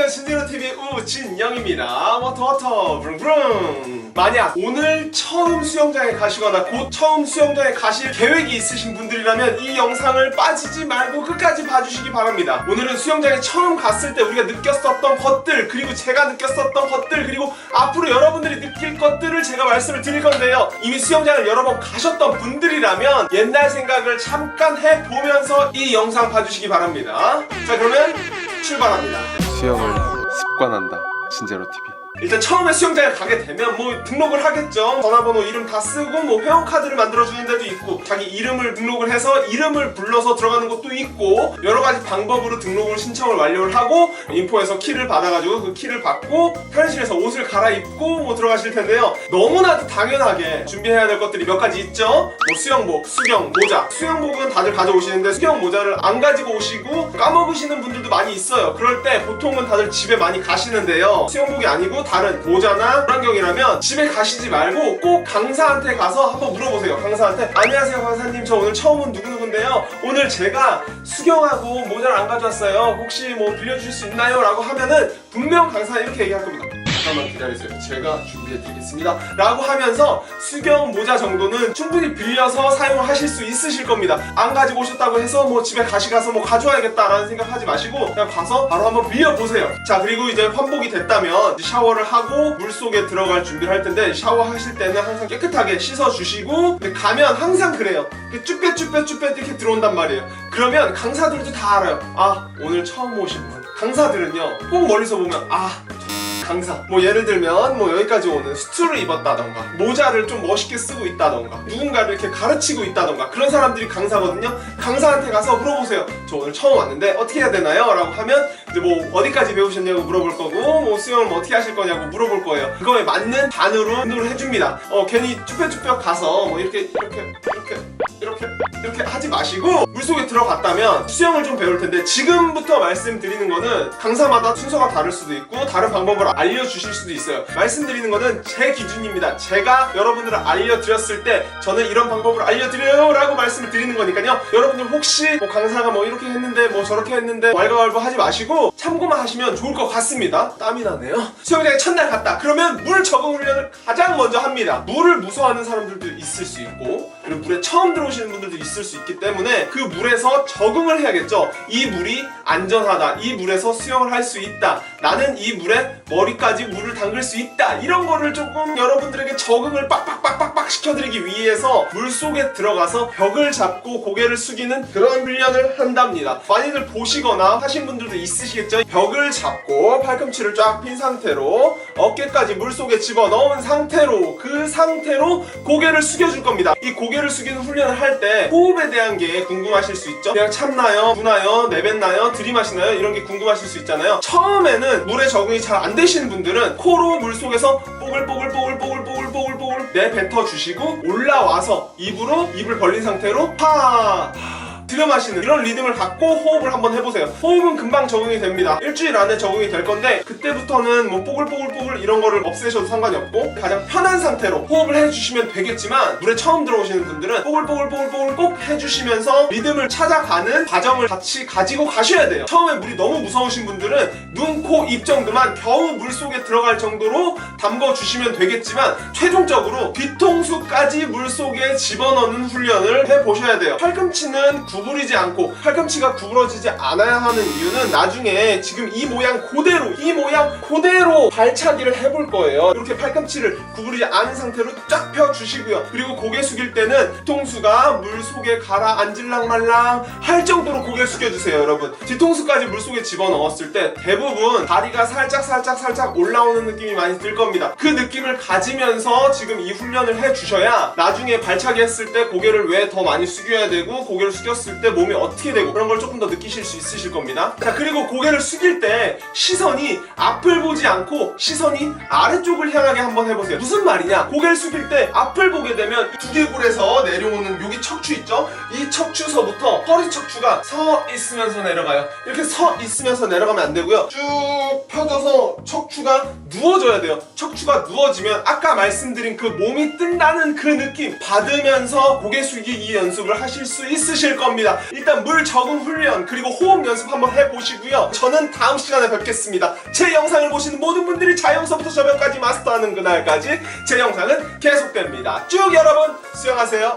안녕하세요. 진제로TV 우진영입니다. 워터 브릉브릉. 만약 오늘 처음 수영장에 가시거나 곧 처음 수영장에 가실 계획이 있으신 분들이라면 이 영상을 빠지지 말고 끝까지 봐주시기 바랍니다. 오늘은 수영장에 처음 갔을 때 우리가 느꼈었던 것들, 그리고 제가 느꼈었던 것들, 그리고 앞으로 여러분들이 느낄 것들을 제가 말씀을 드릴 건데요. 이미 수영장을 여러 번 가셨던 분들이라면 옛날 생각을 잠깐 해보면서 이 영상 봐주시기 바랍니다. 자, 그러면 출발합니다. 수영을 습관한다. 진제로TV. 일단 처음에 수영장에 가게 되면 뭐 등록을 하겠죠. 전화번호 이름 다 쓰고 뭐 회원카드를 만들어주는 데도 있고, 자기 이름을 등록을 해서 이름을 불러서 들어가는 것도 있고, 여러가지 방법으로 등록을 신청을 완료를 하고 인포에서 키를 받아가지고 그 키를 받고 편의실에서 옷을 갈아입고 뭐 들어가실 텐데요. 너무나도 당연하게 준비해야 될 것들이 몇 가지 있죠. 뭐 수영복, 수경, 모자. 수영복은 다들 가져오시는데 수경 모자를 안 가지고 오시고 까먹으시는 분들도 많이 있어요. 그럴 때 보통은 다들 집에 많이 가시는데요. 수영복이 아니고 다른 모자나 물안경이라면 집에 가시지 말고 꼭 강사한테 가서 한번 물어보세요. 강사한테 안녕하세요 강사님, 저 오늘 처음 온 누구누구인데요, 오늘 제가 수경하고 모자를 안 가져왔어요, 혹시 뭐 빌려주실 수 있나요? 라고 하면은 분명 강사는 이렇게 얘기할 겁니다. 잠깐만 기다리세요, 제가 준비해드리겠습니다 라고 하면서 수경 모자 정도는 충분히 빌려서 사용을 하실 수 있으실 겁니다. 안 가지고 오셨다고 해서 뭐 집에 가서 뭐 가져와야겠다라는 생각하지 마시고 그냥 가서 바로 한번 빌려보세요. 자, 그리고 이제 환복이 됐다면 이제 샤워를 하고 물속에 들어갈 준비를 할 텐데, 샤워하실 때는 항상 깨끗하게 씻어주시고, 가면 항상 그래요. 쭈뼛 이렇게 들어온단 말이에요. 그러면 강사들도 다 알아요. 아, 오늘 처음 오신 분. 강사들은요 꼭 멀리서 보면 강사, 뭐 예를 들면 뭐 여기까지 오는 수트를 입었다던가 모자를 좀 멋있게 쓰고 있다던가 누군가를 이렇게 가르치고 있다던가 그런 사람들이 강사거든요. 강사한테 가서 물어보세요. 저 오늘 처음 왔는데 어떻게 해야 되나요? 라고 하면 이제 뭐 어디까지 배우셨냐고 물어볼 거고, 뭐 수영을 뭐 어떻게 하실 거냐고 물어볼 거예요. 그거에 맞는 반으로 운동을 해줍니다. 괜히 쭈뼛 가서 뭐 이렇게 하지 마시고 물속에 들어갔다면 수영을 좀 배울 텐데, 지금부터 말씀드리는 거는 강사마다 순서가 다를 수도 있고 다른 방법을 알려주실 수도 있어요. 말씀드리는 거는 제 기준입니다. 제가 여러분들을 알려드렸을 때 저는 이런 방법을 알려드려요 라고 말씀을 드리는 거니까요. 여러분들 혹시 뭐 강사가 뭐 이렇게 했는데 뭐 저렇게 했는데 왈가왈부 하지 마시고 참고만 하시면 좋을 것 같습니다. 땀이 나네요. 수영장에 첫날 갔다 그러면 물 적응 훈련을 가장 먼저 합니다. 물을 무서워하는 사람들도 있을 수 있고, 그리고 물에 처음 들어오시는 분들도 있을 수 있기 때문에 그 물에서 적응을 해야겠죠. 이 물이 안전하다, 이 물에서 수영을 할 수 있다, 나는 이 물에 머리까지 물을 담글 수 있다, 이런 거를 조금 여러분들에게 적응을 빡빡 시켜드리기 위해서 물속에 들어가서 벽을 잡고 고개를 숙이는 그런 훈련을 한답니다. 많이들 보시거나 하신 분들도 있으시겠죠. 벽을 잡고 팔꿈치를 쫙 핀 상태로 어깨까지 물속에 집어넣은 상태로, 그 상태로 고개를 숙여줄 겁니다. 이 고개를 숙이는 훈련을 할 때 호흡에 대한 게 궁금하실 수 있죠. 그냥 참나요? 부나요? 내뱉나요? 들이마시나요? 이런 게 궁금하실 수 있잖아요. 처음에는 물에 적응이 잘 안 되시는 분들은 코로 물속에서 뽀글뽀글 내뱉어 주시고 올라와서 입으로 입을 벌린 상태로 들여마시는 이런 리듬을 갖고 호흡을 한번 해보세요. 호흡은 금방 적응이 됩니다. 일주일 안에 적응이 될 건데, 그때부터는 뭐 뽀글뽀글 이런 거를 없애셔도 상관이 없고 가장 편한 상태로 호흡을 해주시면 되겠지만, 물에 처음 들어오시는 분들은 뽀글뽀글 꼭 해주시면서 리듬을 찾아가는 과정을 같이 가지고 가셔야 돼요. 처음에 물이 너무 무서우신 분들은 눈, 코, 입 정도만 겨우 물속에 들어갈 정도로 담궈주시면 되겠지만, 최종적으로 뒤통수까지 물속에 집어넣는 훈련을 해보셔야 돼요. 팔꿈치는 구부리지 않고, 팔꿈치가 구부러지지 않아야 하는 이유는 나중에 지금 이 모양 그대로 발차기를 해볼 거예요. 이렇게 팔꿈치를 구부리지 않은 상태로 쫙 펴주시고요. 그리고 고개 숙일 때는 뒤통수가 물속에 가라앉을랑 말랑 할 정도로 고개 숙여주세요. 여러분, 뒤통수까지 물속에 집어넣었을 때 대부분 다리가 살짝 올라오는 느낌이 많이 들 겁니다. 그 느낌을 가지면서 지금 이 훈련을 해주셔야 나중에 발차기 했을 때 고개를 왜 더 많이 숙여야 되고, 고개를 숙였을 때 몸이 어떻게 되고, 그런 걸 조금 더 느끼실 수 있으실 겁니다. 자, 그리고 고개를 숙일 때 시선이 앞을 보지 않고 시선이 아래쪽을 향하게 한번 해보세요. 무슨 말이냐, 고개를 숙일 때 앞을 보게 되면 두개골에서 내려오는 여기 척추 있죠? 이 척추서부터 허리 척추가 서 있으면서 내려가요. 이렇게 서 있으면서 내려가면 안 되고요. 쭉 펴져서 척추가 누워져야 돼요. 척추가 누워지면 아까 말씀드린 그 몸이 뜬다는 그 느낌 받으면서 고개 숙이기 연습을 하실 수 있으실 겁니다. 일단 물 적응 훈련 그리고 호흡 연습 한번 해보시고요. 저는 다음 시간에 뵙겠습니다. 제 영상을 보시는 모든 분들이 자연서부터 저변까지 마스터하는 그날까지 제 영상은 계속됩니다. 쭉 여러분 수영하세요.